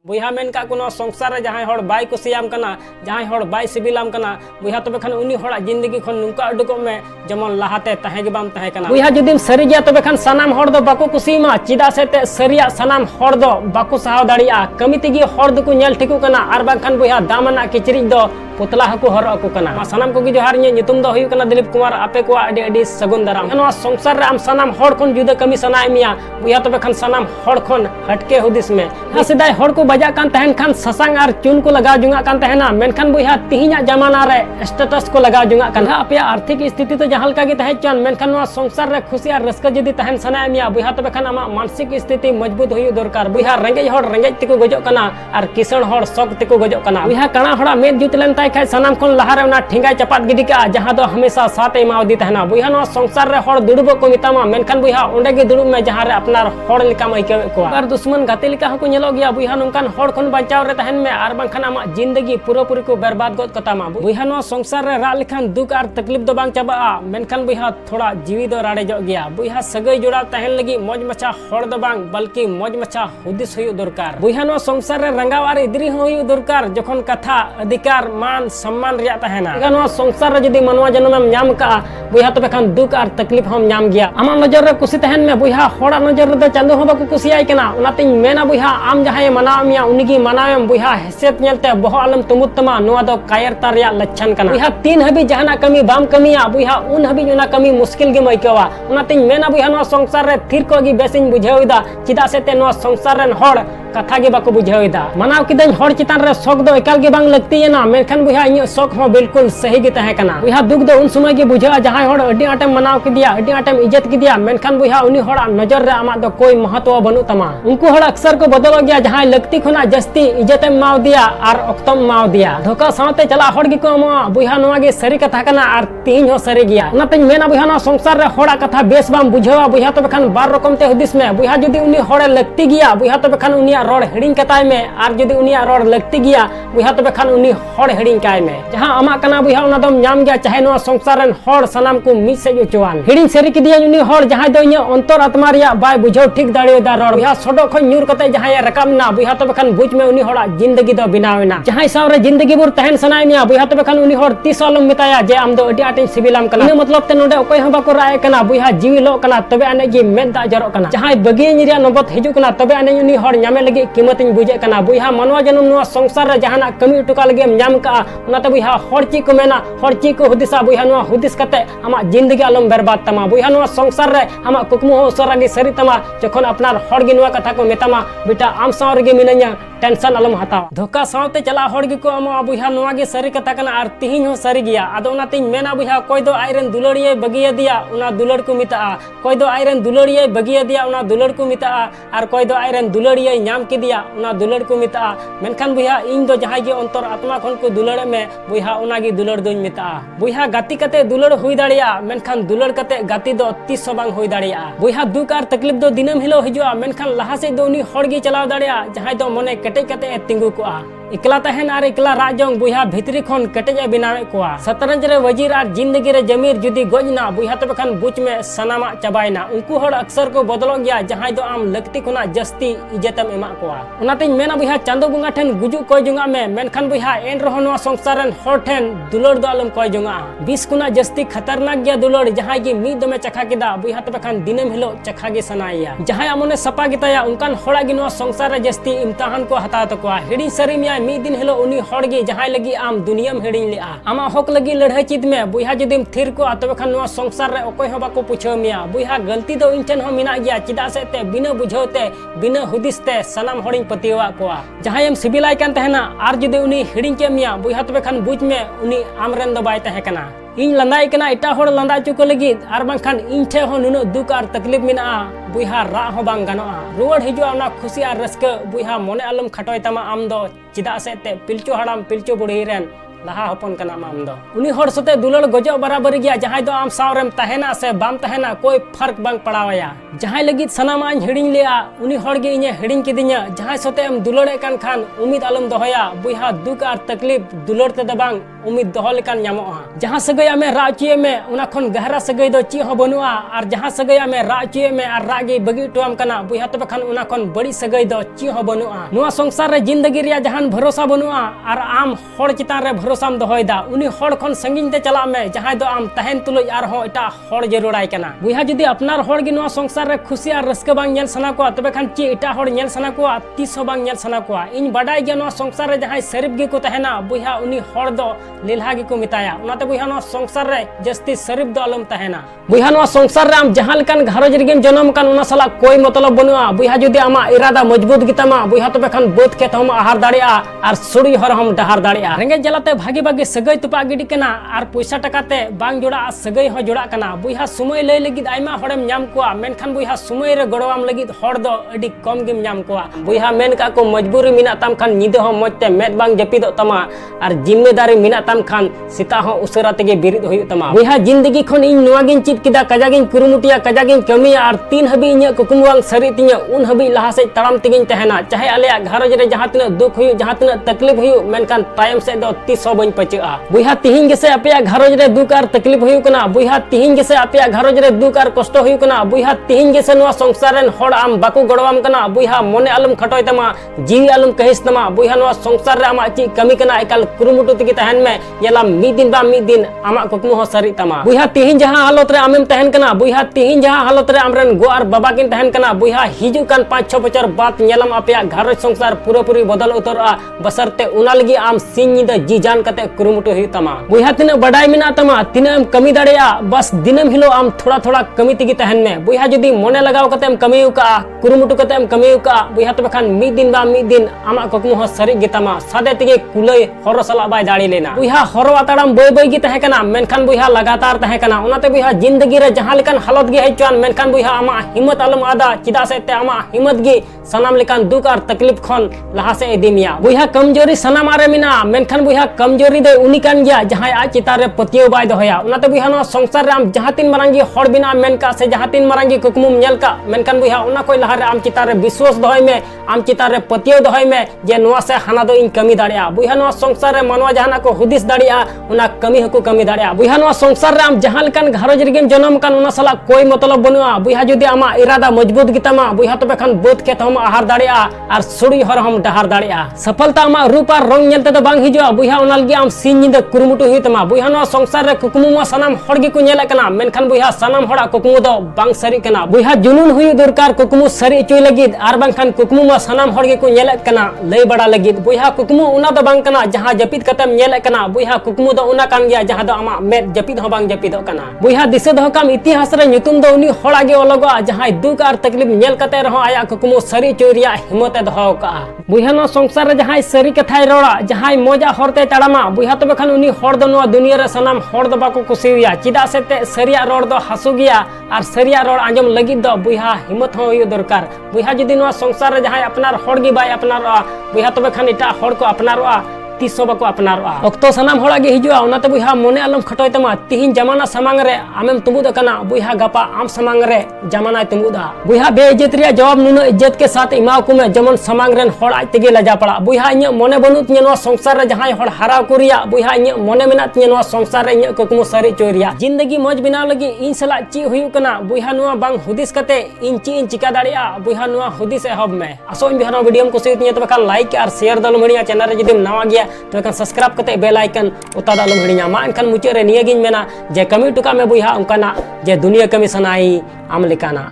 बुहा main का कोनो संसार रे जहां हड़ बाय कुसियाम कना जहां हड़ बाय सिबिलाम कना बुहा तबे खान उनी हड़ा जिंदगी खन नुका उडुको में जमन लाहाते तहे गे बाम तहे कना बुहा जुदिम सरी गया तबे खान सनाम हड़ दो बाको कुसीमा चिदा से ते सरिया सनाम हड़ दो बाको सहाव दाड़िया कमी तेगी हड़ दो को नेल ठिकु कना आर बाखान बुहा दामना किचरी दो पुतला हको हर अको कना सनाम को जोहार नितुम दो हुयु कना दिलीप कुमार आपे को अडी अडी सगुन दाराम नो संसार रे आम सनाम हड़ खन जुदा कमी सनाय मिया बुहा तबे खान सनाम हड़ खन हटके हुदिस में हसिदाय हड़ को बजा कान तहन खान ससांग और चून को लगा जुंगा कान तहना मेनखान बुहा तिहिना जमाना रे स्टेटस को लगा जुंगा कान आपे आर्थिक स्थिति तो जहां लका गे तहे चन मेनखान नो संसार रे खुशी और रस्का जदी तहन सनाय मिया बुहा तबे खान आमा मानसिक स्थिति मजबूत हुयु दरकार बुहा रेंगे हड़ रेंगे तिको गजो कना और किसण हड़ शौक तिको गजो कना बुहा कणा हड़ा मेद जुत लेन ताय खाय सनाम खन लहारे उना ठिंगाय चपात गिडी का जहां दो हमेशा साथ एमावदी तहना बुहा नो संसार रे हड़ दुड़बो को मितामा मेनखान बुहा ओंडे गे दुड़ुब में जहां रे अपनार हड़ लिका माइके को और दुश्मन गाते लिका हको नेलो गया बुहा नोंकान हड़ खन बचाव रे तहन में आर बांखान आमा जिंदगी पूरी को बर्बाद गोद कतामा बुहा नो संसार रे रा लिखान दुख और तकलीफ दो बांग चाबा मेनखान बुहा थोड़ा जीवी दो राड़े जो गया बुहा सगई जोड़ाव तहन लगी मौज मचा हड़ दो बांग बल्कि मौज मचा हुदिस हुयु दरकार बुहा नो संसार रे रंगाव और इदरी हुयु दरकार जखन कथा अधिकार मान सम्मान रिया तहना बुहा नो संसार रे जदी मनवा जन्म में नाम का बुहा तबे खान दुख और तकलीफ हम नाम गया आमा नजर रे खुशी तहन में बुहा हड़ा नजर रे चांदो हो बाको खुशियाय कना उनाते मेना बुहा आम जहां मनाव मिया उनगी मनाव बुहा हैसियत नेलते बहो आलम तुमुतमा नोआ दो कायरता रिया लक्षण कना बुहा तीन हबी जहाना कमी बाम कमिया बुहा उन हबी उना कमी मुश्किल गे मइकवा उनाते मेना बुहा नो संसार रे थिर को गी बेसिन बुझावदा चिदा से ते नो संसार रेन हड़ कथा गे बाको बुझावदा मनाव किदन हड़ चितान रे शौक दो एकाल गे बांग लगतीना मेनखान बुहा इन शौक हो बिल्कुल सही गे तहे कना बुहा दुख दो उन समय गे बुझा जहां हड़ अडी आटेम मनाव किदिया अडी आटेम इज्जत किदिया मेनखान बुहा उनी हड़ा नजर रे आमा दो कोई महत्व बनु तमा उनको हड़ अक्सर को बदल गया जहां लगती खुना जस्ती इज्जत माव दिया और अक्तम माव दिया धोखा साथे चला हड़ गे को मा बुहा नोआ गे सरी कथा कना और तीन हो सरी गया उनाते मेना बुहा नो संसार रे हड़ा कथा बेस बाम बुझावा बुहा तबे खान बार रकम ते हुदिस में बुहा जदी उनी हड़े लगती गया बुहा तबे खान उनिया रोड हिडिंग कताय में और जदी उनिया रोड लगती गया बुहा तबे खान उनी हड़ हिडिंग काय में जहां आमा कना बुहा उना दम नाम गया चाहे नो संसार रेन हड़ सनाम को मिस से उचवान हिडिंग सरी किदिया उनी हड़ जहां दो इन अंतर आत्मा रिया बाय बुझाव ठीक दाड़ियो दा रोड बुहा सडो खन न्यूर कते जहां रकमना बुहा तबे खान बुझ में उनी हड़ा जिंदगी दो बिनावेना जहां सावरे जिंदगी बुर तहन सनाय मिया बुहा तबे खान उनी हड़ तीस आलम मिताया जे आम दो अडी आटिन सिबिलाम कना इन मतलब ते नोडे ओकय हम बाको राय कना बुहा जीवी लो कना तबे आने गी मेद दा जरो कना जहां बगी निरिया नबत हिजु कना तबे आने उनी हड़ न्यामे लगी कीमतिन बुझे कना बुहा मनवा जन्म नो संसार रे जहाना कमी उटुका लगे नाम का उनाते बुहा हड़ ची को मेना हड़ ची को हुदिसा बुहा नो हुदिस कते आमा जिंदगी आलम बर्बाद तमा बुहा नो संसार रे आमा कुकमु हो सरागी सरी तमा जखन अपनार हड़ गे नुआ कथा को मेतामा बेटा आम सावर गे मिनanya टेंशन आलम हताव धोखा सावते चला हड़ गे को आमा बुहा नुआ गे सरी कथा कना और तिहिन हो सरी गया आदो उनाते मेना बुहा कोई दो आइरन दुलड़िये बगिया दिया उना दुलड़ को मिता कोई दो आइरन दुलड़िये बगिया दिया उना दुलड़ को मिता और कोई दो आइरन दुलड़िये नाम के दिया उना दुलड़ को मिता मेनखान बुहा इन दो जहां गे अंतर आत्मा खन को दुलड़ में बुहा उना गे दुलड़ दोኝ मिता बुहा गाती कते दुलड़ हुई दाड़िया मेनखान दुलड़ कते गाती दो तीस बांग हुई दाड़िया बुहा दुख और तकलीफ दो दिनम हिलो हिजुआ मेनखान लहा से दो उनी हड़ गे चलाव दाड़िया जहां दो मने केटेज कते तिंगु कोआ इकला तहन और इकला राजोंग बुहा भितरी खन केटेज बनावे कोआ शतरंज रे वजीर और जिंदगी रे जमीर जुदी गजना बुहा तबे खान बुच में सनामा चबायना उनको हड़ अक्सर को बदलो गया जहां दो आम लगती खुना जस्ती इज्जतम एमा कोआ उनाते मेना बुहा चांदो बुंगा ठन गुजु कोय जुंगा में मेनखान बुहा एन रहो नो संसार रेन हड़ ठन दुलड़ दो आलम कोय जुंगा 20 खुना जस्ती खतरनाक गया दुलड़ जहां गे मी दमे चखा किदा बुहा तबे खान दिनम हिलो चखा गे सनाया जहां अमने सपा गिताया उनकान हड़ा गे नो संसार रे जस्ती इम्तिहान को हता तकोआ हिडी सरी मिया मी दिन हिलो उनी हड़ गे जहां लगी आम दुनिया में हिडिंग लेआ आमा हक लगी लड़ाई चित में बुहा जदिम थिर को तबे खान नो संसार रे ओकय हो बाको पूछो मिया बुहा गलती दो इंचन हो मिना गया चिदा से ते बिना बुझोते बिना हुदिसते सनाम हड़िंग पतिवा कोआ जहां एम सिबिलाय कान तहना आर जदि उनी हिडिंग के मिया बुहा तबे खान बुझ में उनी आमरेन दो बाय तहे कना इन लंदाई कना इटा हड़ लंदा चुको लगी आर बांखान इन ठे हो नुनो दुख और तकलीफ मिना बुहा रा हो बांग गानोआ रुवड़ हिजुआ उना खुशी और रस्क बुहा मने आलम खटोय तमा आम दो चिदा से ते पिलचो हड़ाम पिलचो बुढ़ी रेन लाहा हपन कना आम दो उनी हर सते दुलड़ गजो बराबर गया जहां दो आम सावरेम तहना से बाम तहना कोई फर्क बांग पड़ावया जहां लगित सनामा हिड़िंग लिया उनी हर गे इने हिड़िंग किदिया जहां सते एम दुलड़े कान खान उम्मीद आलम दोहया बुहा दुख और तकलीफ दुलड़ ते दबांग उम्मीद दोह लेकान ᱧᱟᱢᱚᱜᱼᱟ जहां सगै आमे राचिए में उना खन गहरा सगै दो ची हो बनुआ और जहां सगै आमे राचिए में और रागी बगी टोम कना बुहा तबे खान उना खन बड़ी सगै दो ची हो बनुआ नुआ संसार रे जिंदगी रिया जहान भरोसा बनुआ और आम हड़ चितान रे भरोसाम दोहयदा उनी हड़ खन संगिन ते चला में जहां दो आम तहन तुलज और हो एटा हड़ जरूराय कना बुहा जदी अपनार हड़ गे नुआ संसार रे खुशी और रस्का बांग नेल सना को तबे खान ची एटा हड़ नेल सना को तीस हो बांग नेल सना को इन बडाय गे नुआ संसार रे जहां शरीफ गे को तहना बुहा उनी हड़ दो लीलहा गे को मिताया उनाते बुहा नुआ संसार रे जस्ती शरीफ दो अलम तहना बुहा नुआ संसार रे आम जहां लकान घरज रे गेम जन्म कान उना साला कोई मतलब बनुआ बुहा जदी आमा इरादा मजबूत गितामा बुहा तबे खान बोध खेत हम आहार दाड़िया और सुड़ी हर हम डहार दाड़िया रेंगे जलाते भागी भागी सगै तुपा गिडी कना और पैसा टकाते बांग जोड़ा सगै हो जोड़ा कना बुहा समय लय लगिद आइमा हड़ेम ᱧᱟᱢ कोआ मेनखान बुहा समय रे गड़वाम लगिद हड़ दो अडी कम गेम ᱧᱟᱢ कोआ बुहा मेन का को मजबूरी मिना ताम खान निदे हो मजते मेद बांग जपिदो तमा और जिम्मेदारी मिना ताम खान सिता हो उसरा तेगे बिरिद होय तमा बुहा जिंदगी खन इन नोआ गिन चित किदा कजागिन कुरुमुटिया कजागिन कमिया और तीन हबी इnya कुकुमवांग सरी तिnya उन हबी लहा से तड़ाम तेगिन तहना चाहे आलेया घरज रे जहां तना दुख हुई जहां तना तकलीफ हुई मेनखान तायम से दो तीस हो बन पचआ बुहा तिहिन गेसे अपया घरज रे दुख और तकलीफ हुई कना बुहा तिहिन गेसे अपया घरज रे दुख और कष्ट हुई कना बुहा तिहिन गेसे नोआ संसार रेन हड़ आम बाकू गड़वाम कना बुहा मने आलम खटोय तमा जीवी आलम कहिस तमा बुहा नोआ संसार रे आमा ची कमी कना एकाल कुरुमुटु तेगी तहन में येला मिद दिन बा मिद दिन आमा कुकमु हो सरी तमा बुहा तिहिन जहां हालत रे आमेम तहन कना बुहा तिहिन जहां हालत रे आमरेन गो और बाबा किन तहन कना बुहा हिजु कान 5-6 बछर बाद नेलम अपया घरज संसार पूरा पूरी बदल उतरआ बसरते उना लगी आम सिन निदा जी जान कते कुरुमुटु हुई तमा बुहा तिना बडाय मिना तमा तिनाम कमी दाड़ेया बस दिनम हिलो आम थोड़ा थोड़ा कमी तिगी तहन में बुहा जदी मने लगाव कतेम कमी उका कुरुमुटु कतेम कमी उका बुहा तबे खान मिद दिन बा मिद दिन आमा कुकमु हो सरी गितामा सादे तिगे कुलय हर सला बाय दाड़ी लेना बुहा हरवा ताड़ाम बय बय गी तहे कना मेनखान बुहा लगातार तहे कना उनाते बुहा जिंदगी रे जहां लेकान हालत गे हेचवान मेनखान बुहा आमा हिम्मत आलम आदा चिदा से ते आमा हिम्मत गी सनाम लेकान दुख और तकलीफ खन लहा से एदिमिया बुहा कमजोरी सनाम आरे मिना मेनखान बुहा कमजोरी दे उनी कान गया जहां आज चिता रे पतियो बाय दोहया उनाते बुहा नो संसार रे आम जहां तीन मारांगी हड़ बिना मेनका से जहां तीन मारांगी कुकमुम नेल का मेनखान बुहा उना कोई लहा रे आम चिता रे विश्वास दोहय में आम चिता रे पतियो दोहय में जे नोआ से हाना दो इन कमी दाड़िया बुहा नो संसार रे मनवा जहाना को हुदिस दाड़िया उना कमी हको कमी दाड़िया बुहा नो संसार रे आम जहां लकान घरज रे गेम जन्म कान उना साला कोई मतलब बनुआ बुहा जदी आमा इरादा मजबूत गितामा बुहा तबे खान बोध खेत हम आहार दाड़िया और सुड़ी हर हम डहार दाड़िया सफलता आमा रूप और रंग नेलते तो बांग हिजुआ बुहा उना लगी आम सिन निदा कुरुमुटु हुई तमा बुहा नो संसार रे कुकमु मा सनाम हड़ गे को नेले कना मेनखान बुहा सनाम हड़ा कुकमु दो बांग सरी कना बुहा जुनून हुई दरकार कुकमु सरी चोय लगिद आर बांगखान कुकमु मा सनाम हड़ गे को नेले कना लय बड़ा लगिद बुहा कुकमु उना दो बांग कना जहां जपिद कतेम नेले कना बुहा कुकमु दो उना कान गया जहां दो आमा मेद जपिद हो बांग जपिद कना बुहा दिसे दो काम इतिहास रे nyutum दो उनी हड़ा गे अलगआ जहां दुख और तकलीफ नेल कते रहो आया कुकमु सरी चोरिया हिम्मत दो का बुहा नो संसार रे जहां सरी कथाय रोड़ा जहां मजा हरते ताड़ामा बुहा तबे खान उनी हड़ दो नो दुनिया रे सनाम हड़ दो बाको कुसिया चिदा से ते सरिया रोड दो हसु गया और सरिया रोड आंजम लगी दो बुहा हिम्मत हो दरकार बुहा जदी नो संसार रे जहां अपनार हड़ गे बाय अपनार बुहा तबे खान इटा हड़ को अपनारवा तीसो बाको अपनारवा अक्तो सनाम हड़ा गे हिजुआ उनाते बुहा मने आलम खटोय तमा तिहिन जमाना समांग रे आमेम तुमुद कना बुहा गपा आम समांग रे जमाना तुमुदा बुहा बेइज्जत रिया जवाब नुनो इज्जत के साथ इमाव को में जमन समांग रेन हड़ आज तेगे लजा पड़ा बुहा इnya मने बनुत नो संसार रे जहां हड़ हराव कुरिया बुहा इnya मने मेना तिया नो संसार रे इnya कुकमु सरी चोरिया जिंदगी मौज बिना लगी इन सला ची हुयु कना बुहा नुआ बांग हुदिस कते इन ची इन चिका दाड़िया बुहा नुआ हुदिस एहब में असो इन बिहार वीडियो को कुसित तो बका लाइक और शेयर दल मणिया चैनल रे जदी नवा गया तो एखन सब्सक्राइब कते बेल आइकन उता दालम हिड़िया मा एनखान मुचे रे निया गिन मेना जे कमी टुका में बुहा उनकाना जे दुनिया कमी सनाई आम लिकाना।